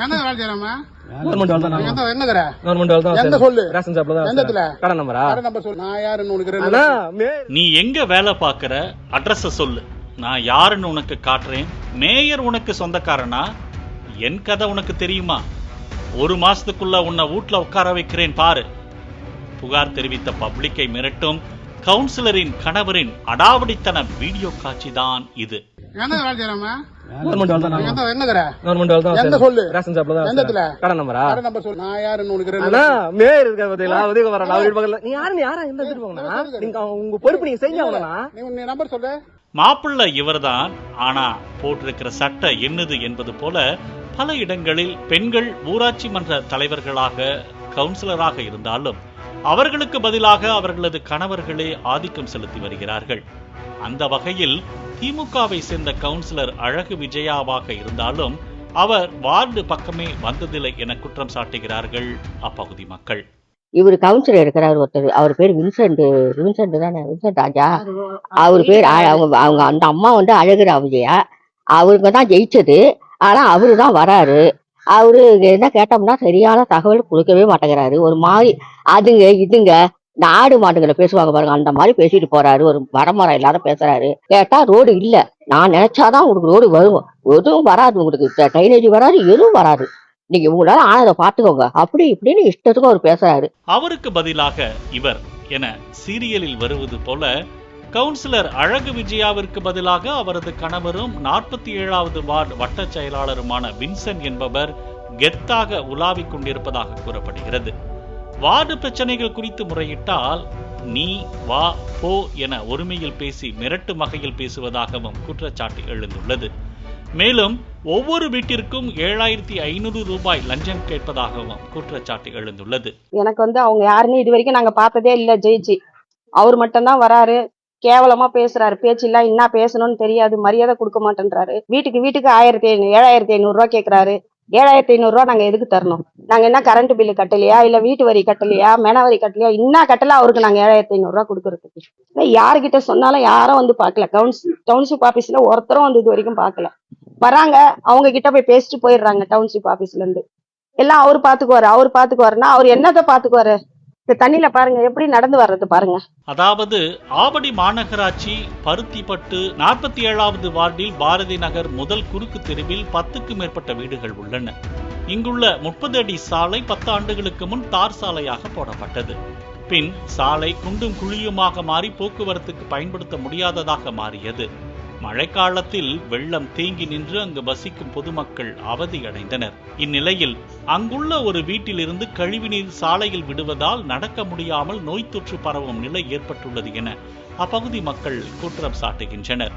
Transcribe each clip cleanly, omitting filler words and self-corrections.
என்ன வேலை செய்யறாமா? கவர்மெண்ட் வேலை தான். எந்த என்னங்கற? கவர்மெண்ட் வேலை தான். எந்த சொல்லு? ரேஷன் ஷாப்ல தான். எந்தத்துல? கடை நம்பரா? கடை நம்பர் சொல்லு. நான் யாருன்னு உனக்கு அண்ணா, நீ எங்க வேலை பாக்குற அட்ரஸ் சொல்லு, நான் யாருன்னு உனக்கு காட்டுறேன். மேயர் உனக்கு சொந்தக்காரனா? என் கதை உனக்கு தெரியுமா? 1 மாசத்துக்குள்ள உன்னை வீட்டுல உட்கார வைக்கிறேன் பாரு. புகார் தெரிவித்த பப்ளிக்கை மிரட்டும் கவுன்சிலரின் கணவரின் அடாவடித்தன வீடியோ காட்சி தான் இது. என்ன வேலை செய்யறாமா? கவர்மெண்ட் வேலை தான். எந்த என்னங்கற? கவர்மெண்ட் வேலை தான். எந்த சொல்லு? ரேஷன் ஷாப்ல தான். எந்தத்துல? கடை நம்பரா? கடை நம்பர் சொல்லு. நான் யாருன்னு உனக்கு அண்ணா, மேயர் இருக்க பாத்தீங்களா? உதவி வரல. அவர் பக்கத்துல நீ யாரா இந்த எடுத்து போங்கண்ணா. நீங்க உங்க பொறுப்பு நீங்க செஞ்சவங்கண்ணா. நீ நம்பர் சொல்லு. மாப்பிள்ளை இவர்தான், ஆனா போட்டிருக்கிற சட்டை என்னது என்பது போல பல இடங்களில் பெண்கள் ஊராட்சி மன்ற தலைவர்களாக கவுன்சிலராக இருந்தாலும் அவர்களுக்கு பதிலாக அவர்களது கணவர்களே ஆதிக்கம் செலுத்தி வருகிறார்கள். அந்த வகையில் திமுகவை சேர்ந்த கவுன்சிலர் அழகு விஜயாவாக இருந்தாலும் அவர் வார்டு பக்கமே வந்ததில்லை என குற்றம் சாட்டுகிறார்கள் அப்பகுதி மக்கள். இவர் கவுன்சிலர் இருக்கிறார் ஒருத்தர், அவர் பேர் வின்சென்ட் தானே, வின்சென்ட் ராஜா. அவர் பேர் அவங்க அந்த அம்மா வந்து அழகுரா விஜயா. அவருங்க தான் ஜெயிச்சது. ஆனா அவரு தான் வராரு. அவரு என்ன கேட்டோம்னா சரியான தகவல் கொடுக்கவே மாட்டேங்கிறாரு. ஒரு மாதிரி அதுங்க இதுங்க நாடு மாட்டுங்களை பேசுவாங்க பாருங்க, அந்த மாதிரி பேசிட்டு போறாரு. ஒரு வரமரம் இல்லாத பேசுறாரு. கேட்டா ரோடு இல்ல, நான் நினைச்சாதான் உங்களுக்கு ரோடு வரும், எதுவும் வராது, உங்களுக்கு ட்ரைனேஜ் வராது, எதுவும் வராது, நீங்க உங்களால ஆனதை பாத்துக்கோங்க, அப்படி இப்படின்னு இஷ்டத்துக்கு அவர் பேசுறாரு. அவருக்கு பதிலாக இவர் என சீரியலில் வருவது போல கவுன்சிலர் அழகு விஜயாவிற்கு பதிலாக அவரது கணவரும் 47வது வார்டு வட்ட செயலாளருமான வின்சென்ட் என்பவர் கெத்தாக உலாவிக் கொண்டிருப்பதாக கூறப்படுகிறது. வார்டு பிரச்சனைகள் குறித்து முறையிட்டால் நீ வா போ என ஒருமையில் பேசி மிரட்டும் வகையில் பேசுவதாகவும் குற்றச்சாட்டு எழுந்துள்ளது. மேலும் ஒவ்வொரு வீட்டிற்கும் 7500 ரூபாய் லஞ்சம் கேட்பதாகவும் குற்றச்சாட்டு எழுந்துள்ளது. எனக்கு வந்து அவங்க யாருன்னு இது வரைக்கும் நாங்க பார்த்ததே இல்ல. ஜெயிச்சு அவர் மட்டும்தான் வராரு, கேவலமா பேசுறாரு, பேச்சு இல்ல, என்ன பேசணும்னு தெரியாது, மரியாதை கொடுக்க மாட்டேன்றாரு. வீட்டுக்கு 7500 ரூபா கேட்கிறாரு. 7500 ரூபா நாங்க எதுக்கு தரணும்? நாங்க என்ன கரண்ட் பில்லு கட்டலையா, இல்ல வீட்டு வரி கட்டலையா, மென வரி கட்டலையா, என்ன கட்டல அவருக்கு நாங்க 7500 ரூபா கொடுக்கறதுக்கு? யாருக்கிட்ட சொன்னாலும் யாரும் வந்து பாக்கல. டவுன்ஷிப் ஆபீஸ்ல ஒருத்தரும் வந்து இது வரைக்கும் பாக்கல. வராங்க, அவங்க கிட்ட போய் பேசிட்டு போயிடுறாங்க. டவுன்ஷிப் ஆபீஸ்ல இருந்து எல்லாம் அவர் பாத்துக்குவாருன்னா அவர் என்னத்தை பாத்துக்குவாரு? இந்த தண்ணியில பாருங்க எப்படி நடந்து வர்றது பாருங்க. அதாவது ஆவடி மாநகராட்சி பருத்திப்பட்டு 47வது வார்டில் பாரதி நகர் முதல் குறுக்கு தெருவில் 10க்கும் மேற்பட்ட வீடுகள் உள்ளன. இங்குள்ள 30 அடி சாலை 10 ஆண்டுகளுக்கு முன் தார் சாலையாக போடப்பட்டது. பின் சாலை குண்டும் குழியுமாக மாறி போக்குவரத்துக்கு பயன்படுத்த முடியாததாக மாறியது. மழைக்காலத்தில் வெள்ளம் தேங்கி நின்று அங்கு வசிக்கும் பொதுமக்கள் அவதியடைந்தனர். இந்நிலையில் அங்குள்ள ஒரு வீட்டிலிருந்து கழிவுநீர் சாலையில் விடுவதால் நடக்க முடியாமல் நோய் தொற்று பரவும் நிலை ஏற்பட்டுள்ளது என அப்பகுதி மக்கள் குற்றம் சாட்டுகின்றனர்.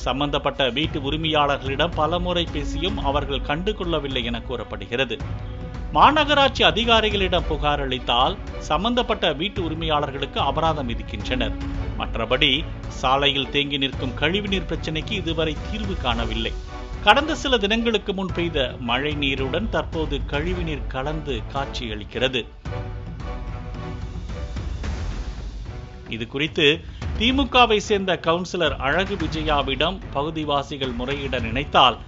சம்பந்தப்பட்ட வீட்டு உரிமையாளர்களிடம் பலமுறை பேசியும் அவர்கள் கண்டுகொள்ளவில்லை என கூறப்படுகிறது. மாநகராட்சி அதிகாரிகளிடம் புகார் அளித்தால் சம்பந்தப்பட்ட வீட்டு உரிமையாளர்களுக்கு அபராதம் விதிக்கின்றனர். மற்றபடி சாலையில் தேங்கி நிற்கும் கழிவுநீர் பிரச்சனைக்கு இதுவரை தீர்வு காணவில்லை. கடந்த சில தினங்களுக்கு முன் பெய்த மழை நீருடன் தற்போது கழிவுநீர் கலந்து காட்சியளிக்கிறது. இது குறித்து திமுகவை சேர்ந்த கவுன்சிலர் அழகு விஜயாவிடம் பகுதிவாசிகள் முறையிட நினைத்தால்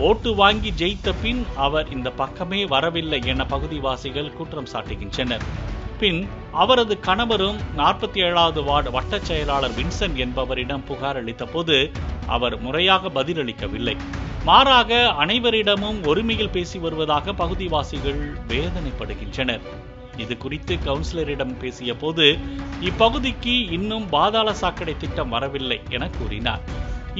ஓட்டு வாங்கி ஜெயித்த பின் அவர் இந்த பக்கமே வரவில்லை என பகுதிவாசிகள் குற்றம் சாட்டுகின்றனர். பின் அவரது கணவரும் 47வது வார்டு வட்ட செயலாளர் வின்சென்ட் என்பவரிடம் புகார் அளித்த போது அவர் முறையாக பதிலளிக்கவில்லை. மாறாக அனைவரிடமும் ஒருமையில் பேசி வருவதாக பகுதிவாசிகள் வேதனைப்படுகின்றனர். இது குறித்து கவுன்சிலரிடம் பேசிய போது இப்பகுதிக்கு இன்னும் பாதாள சாக்கடை திட்டம் வரவில்லை என கூறினார்.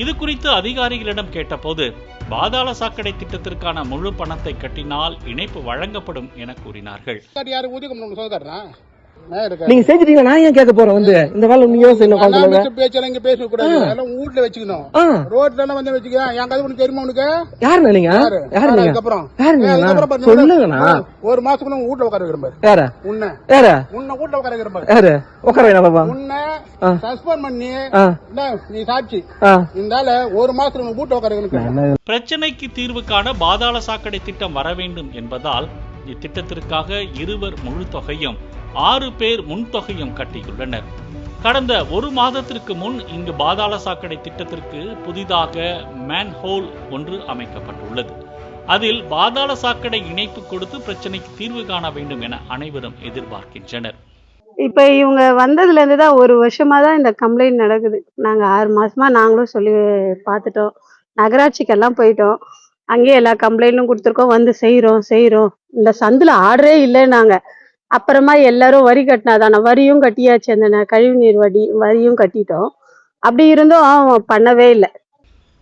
இது குறித்து அதிகாரிகளிடம் கேட்டபோது பாதாள சாக்கடை திட்டத்திற்கான முழு பணத்தை கட்டினால் இணைப்பு வழங்கப்படும் என கூறினார்கள். நீங்க செஞ்சிட்டீங்க, நான் ஏன் கேட்க போறேன்? வந்து இந்த வேலை நீங்க யோசிச்சு பேச்செல்லாம் இங்க பேச கூடாது, எல்லாம் வீட்ல வச்சுக்கணும். ரோட்ல வந்து வச்சுக்கலாம். என் கதை உனக்கு தெரியுமா? உனக்கு யாருண்ணா நீங்க? அதுக்கப்புறம் சொல்லுங்கண்ணா. 1 மாசத்துக்குள்ள வீட்ல உட்கார வைக்கிறேன். யார உன்ன வீட்ல உட்கார வைக்கிறேன். யாரு உட்கார பாபா? உன்னை சஸ்பெண்ட் பண்ணி நீ சாட்சி இருந்தால 1 மாசத்துக்கு வீட்ல உட்கார வைக்கணும். பிரச்சனைக்கு தீர்வு காண பாதாள சாக்கடை திட்டம் வர வேண்டும் என்பதால் இத்திட்டத்திற்காக இருவர் முழு தொகையும் 6 பேர் முன்தொகையும் கட்டியுள்ளனர். கடந்த 1 மாதத்திற்கு முன் இங்கு பாதாள சாக்கடை திட்டத்திற்கு புதிதாக மேன்ஹோல் ஒன்று அமைக்கப்பட்டுள்ளது. அதில் பாதாள சாக்கடை இணைப்பு கொடுத்து பிரச்சனைக்கு தீர்வு காண வேண்டும் என அனைவரும் எதிர்பார்க்கின்றனர். இப்ப இவங்க வந்ததுல இருந்து தான் 1 வருஷமா தான் இந்த கம்ப்ளைண்ட் நடக்குது. நாங்க 6 மாசமா நாங்களும் சொல்லி பார்த்துட்டோம். நகராட்சிக்கெல்லாம் போயிட்டோம். அங்கேயே எல்லா கம்ப்ளைண்ட்டும் கொடுத்துருக்கோம். வந்து செய்றோம். இந்த சந்துல ஆர்டரே இல்லைன்னாங்க. அப்புறமா எல்லாரும் வரி கட்டினாதான, வரியும் கட்டியாச்சு. அந்த கழிவுநீர் வரியும் கட்டிட்டோம். அப்படி இருந்தும் பண்ணவே இல்லை.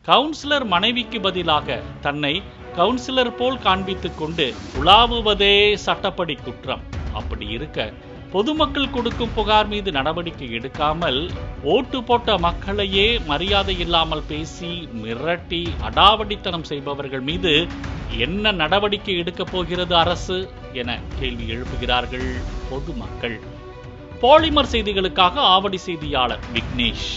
கவுன்சிலர் மனைவிக்கு பதிலாக தன்னை கவுன்சிலர் போல் காண்பித்துக் கொண்டு உலாவுவதே சட்டப்படி குற்றம். அப்படி இருக்க பொதுமக்கள் கொடுக்கும் புகார் மீது நடவடிக்கை எடுக்காமல் ஓட்டு போட்ட மக்களையே மரியாதை இல்லாமல் பேசி மிரட்டி அடாவடித்தனம் செய்பவர்கள் மீது என்ன நடவடிக்கை எடுக்கப் போகிறது அரசு என கேள்வி எழுப்புகிறார்கள் பொதுமக்கள். பாலிமர் செய்திகளுக்காக ஆவடி செய்தியாளர் விக்னேஷ்.